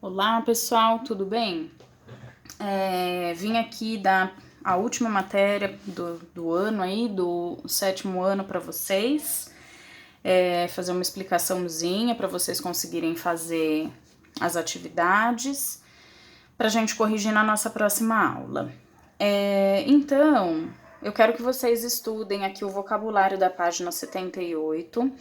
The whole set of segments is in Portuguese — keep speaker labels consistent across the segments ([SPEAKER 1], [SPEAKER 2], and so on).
[SPEAKER 1] Olá pessoal, tudo bem? Vim aqui dar a última matéria do ano aí, do 7º ano para vocês, fazer uma explicaçãozinha para vocês conseguirem fazer as atividades, para a gente corrigir na nossa próxima aula. Então, eu quero que vocês estudem aqui o vocabulário da página 78,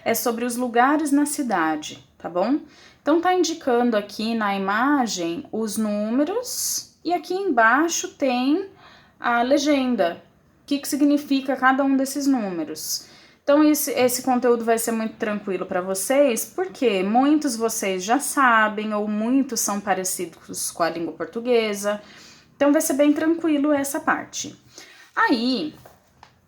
[SPEAKER 1] é sobre os lugares na cidade, tá bom? Então tá indicando aqui na imagem os números e aqui embaixo tem a legenda, o que significa cada um desses números. Então esse conteúdo vai ser muito tranquilo para vocês, porque muitos vocês já sabem ou muitos são parecidos com a língua portuguesa, então vai ser bem tranquilo essa parte. Aí,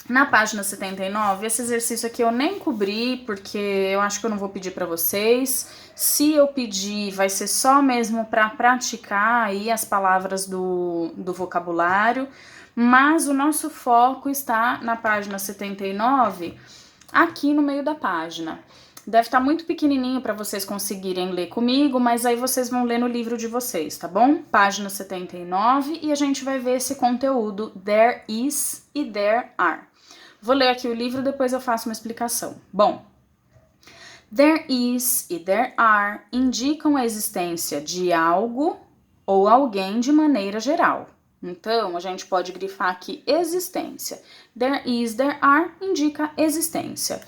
[SPEAKER 1] na página 79, esse exercício aqui eu nem cobri, porque eu acho que eu não vou pedir para vocês. Se eu pedir, vai ser só mesmo para praticar aí as palavras do vocabulário, mas o nosso foco está na página 79, aqui no meio da página. Deve estar muito pequenininho para vocês conseguirem ler comigo, mas aí vocês vão ler no livro de vocês, tá bom? Página 79 e a gente vai ver esse conteúdo there is e there are. Vou ler aqui o livro, depois eu faço uma explicação. Bom, there is e there are indicam a existência de algo ou alguém de maneira geral. Então, a gente pode grifar aqui existência. There is, there are indica existência.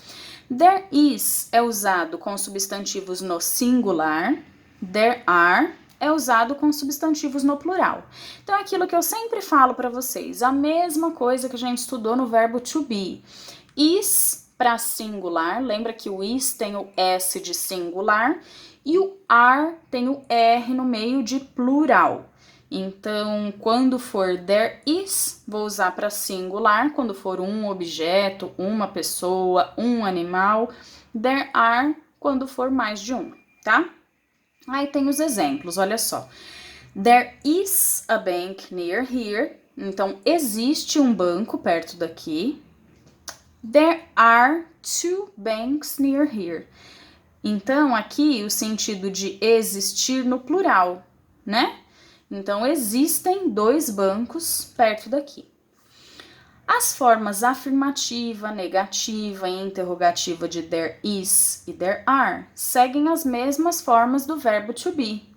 [SPEAKER 1] There is é usado com substantivos no singular. There are é usado com substantivos no plural. Então, é aquilo que eu sempre falo para vocês, a mesma coisa que a gente estudou no verbo to be. Is para singular, lembra que o is tem o S de singular e o are tem o R no meio de plural. Então, quando for there is, vou usar para singular, quando for um objeto, uma pessoa, um animal. There are, quando for mais de um, tá? Aí tem os exemplos, olha só. There is a bank near here. Então, existe um banco perto daqui. There are two banks near here. Então, aqui o sentido de existir no plural, né? Então, existem dois bancos perto daqui. As formas afirmativa, negativa e interrogativa de there is e there are seguem as mesmas formas do verbo to be.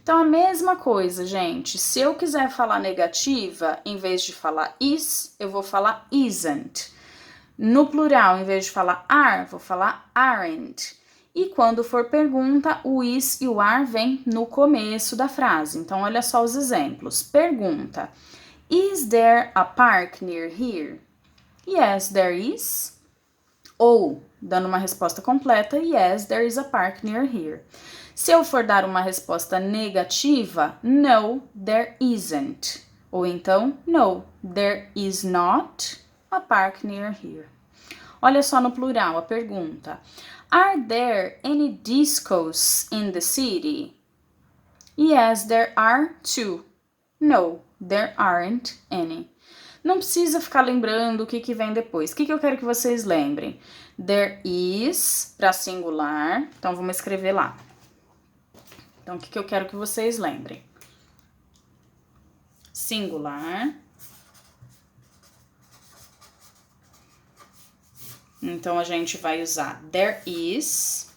[SPEAKER 1] Então, a mesma coisa, gente. Se eu quiser falar negativa, em vez de falar is, eu vou falar isn't. No plural, em vez de falar are, vou falar aren't. E quando for pergunta, o is e o are vem no começo da frase. Então, olha só os exemplos. Pergunta: Is there a park near here? Yes, there is. Ou, dando uma resposta completa, yes, there is a park near here. Se eu for dar uma resposta negativa, no, there isn't. Ou então, no, there is not a park near here. Olha só no plural a pergunta. Are there any discos in the city? Yes, there are two. No, there aren't any. Não precisa ficar lembrando o que vem depois. O que eu quero que vocês lembrem? There is, para singular. Então, vamos escrever lá. Então, o que eu quero que vocês lembrem? Singular. Então, a gente vai usar there is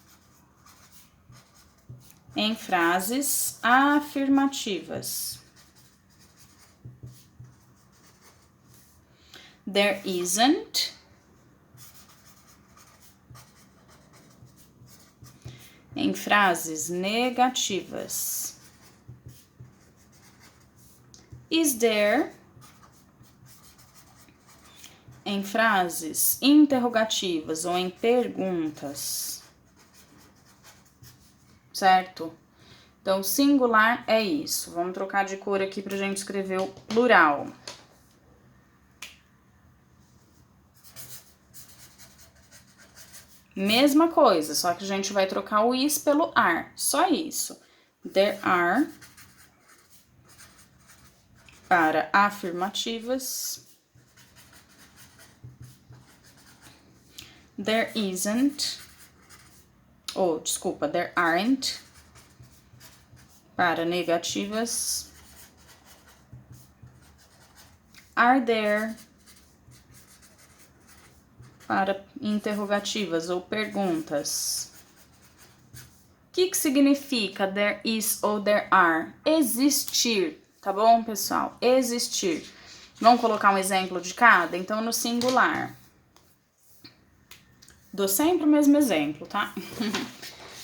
[SPEAKER 1] em frases afirmativas. There isn't em frases negativas. Is there em frases interrogativas ou em perguntas. Certo? Então, singular é isso. Vamos trocar de cor aqui pra gente escrever o plural. Mesma coisa, só que a gente vai trocar o is pelo are. Só isso. There are para afirmativas. There isn't. There aren't Para negativas, are there. Para interrogativas ou perguntas. O que significa there is ou there are? Existir, tá bom, pessoal? Existir. Vamos colocar um exemplo de cada? Então, no singular. Dou sempre o mesmo exemplo, tá?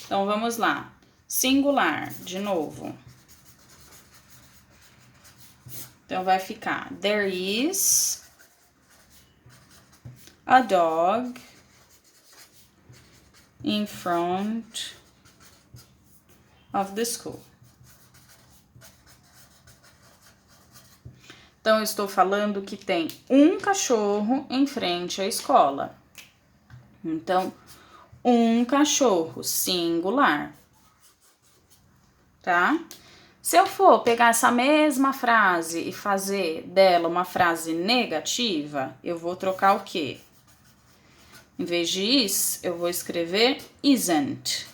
[SPEAKER 1] Então, vamos lá. Singular, de novo. Então, vai ficar there is a dog in front of the school. Então, eu estou falando que tem um cachorro em frente à escola. Então, um cachorro, singular. Tá? Se eu for pegar essa mesma frase e fazer dela uma frase negativa, eu vou trocar o quê? Em vez de is, eu vou escrever isn't.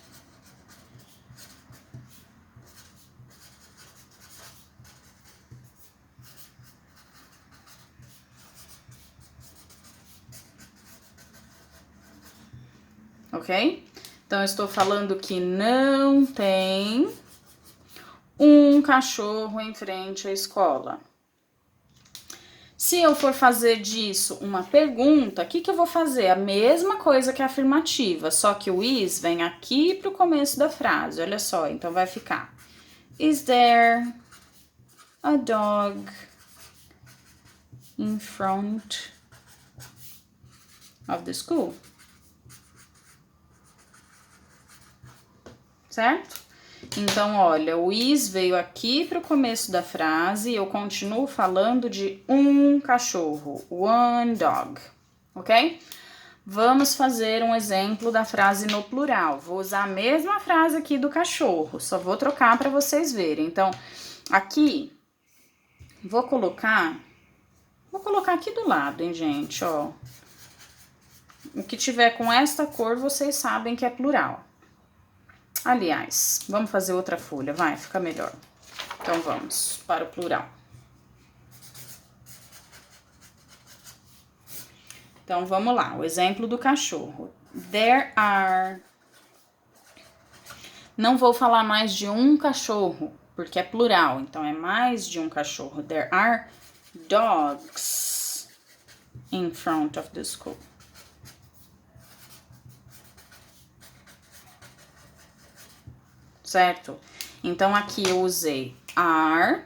[SPEAKER 1] Ok? Então, eu estou falando que não tem um cachorro em frente à escola. Se eu for fazer disso uma pergunta, o que eu vou fazer? A mesma coisa que a afirmativa, só que o is vem aqui para o começo da frase, olha só. Então, vai ficar: Is there a dog in front of the school? Certo? Então, olha, o is veio aqui para o começo da frase e eu continuo falando de um cachorro, one dog, ok? Vamos fazer um exemplo da frase no plural. Vou usar a mesma frase aqui do cachorro, só vou trocar para vocês verem. Então, aqui, vou colocar aqui do lado, hein, gente, ó. O que tiver com esta cor, vocês sabem que é plural. Aliás, vamos fazer outra folha, vai, fica melhor. Então, vamos para o plural. Então, vamos lá, o exemplo do cachorro. There are... Não vou falar mais de um cachorro, porque é plural, então é mais de um cachorro. There are dogs in front of the school. Certo? Então, aqui eu usei are.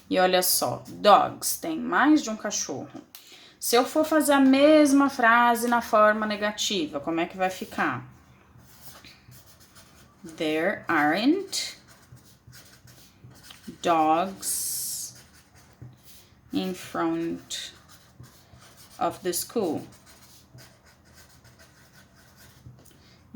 [SPEAKER 1] E olha só, dogs, tem mais de um cachorro. Se eu for fazer a mesma frase na forma negativa, como é que vai ficar? There aren't dogs in front of the school.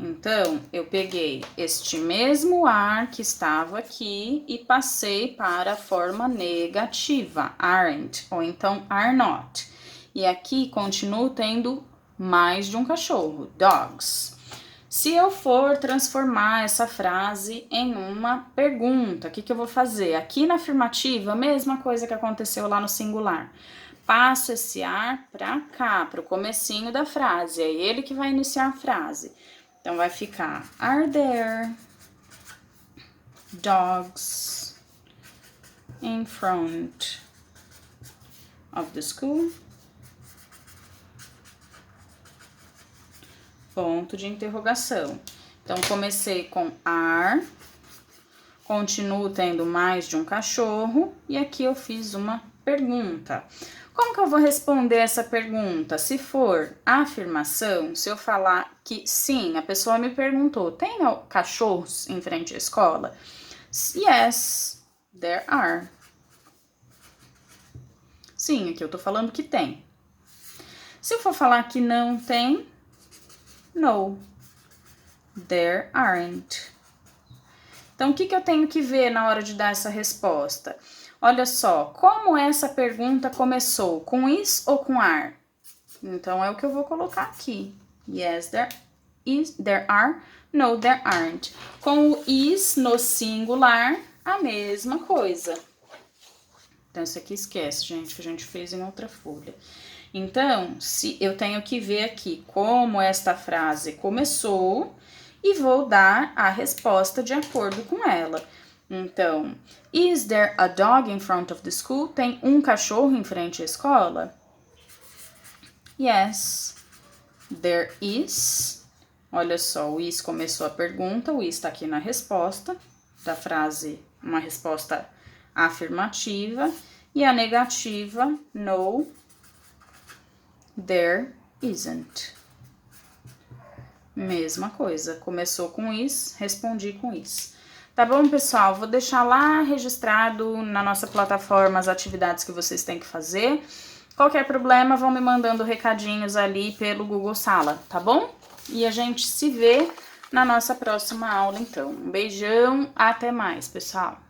[SPEAKER 1] Então, eu peguei este mesmo are que estava aqui e passei para a forma negativa, aren't, ou então are not. E aqui continuo tendo mais de um cachorro, dogs. Se eu for transformar essa frase em uma pergunta, o que eu vou fazer? Aqui na afirmativa, a mesma coisa que aconteceu lá no singular. Passo esse are para cá, para o comecinho da frase, é ele que vai iniciar a frase. Então, vai ficar, are there dogs in front of the school? Ponto de interrogação. Então, comecei com are, continuo tendo mais de um cachorro, e aqui eu fiz uma pergunta. Como que eu vou responder essa pergunta? Se for afirmação, se eu falar que sim, a pessoa me perguntou, tem cachorros em frente à escola? Yes, there are. Sim, aqui eu tô falando que tem. Se eu for falar que não tem, no, there aren't. Então, o que eu tenho que ver na hora de dar essa resposta? Olha só, como essa pergunta começou? Com is ou com are? Então, é o que eu vou colocar aqui. Yes, there are No, there aren't. Com o is no singular, a mesma coisa. Então, isso aqui esquece, gente, que a gente fez em outra folha. Então, se eu tenho que ver aqui como esta frase começou e vou dar a resposta de acordo com ela. Então, is there a dog in front of the school? Tem um cachorro em frente à escola? Yes, there is. Olha só, o is começou a pergunta, o is está aqui na resposta da frase, uma resposta afirmativa, e a negativa, no, there isn't. Mesma coisa, começou com is, respondi com is. Tá bom, pessoal? Vou deixar lá registrado na nossa plataforma as atividades que vocês têm que fazer. Qualquer problema, vão me mandando recadinhos ali pelo Google Sala, tá bom? E a gente se vê na nossa próxima aula, então. Um beijão, até mais, pessoal!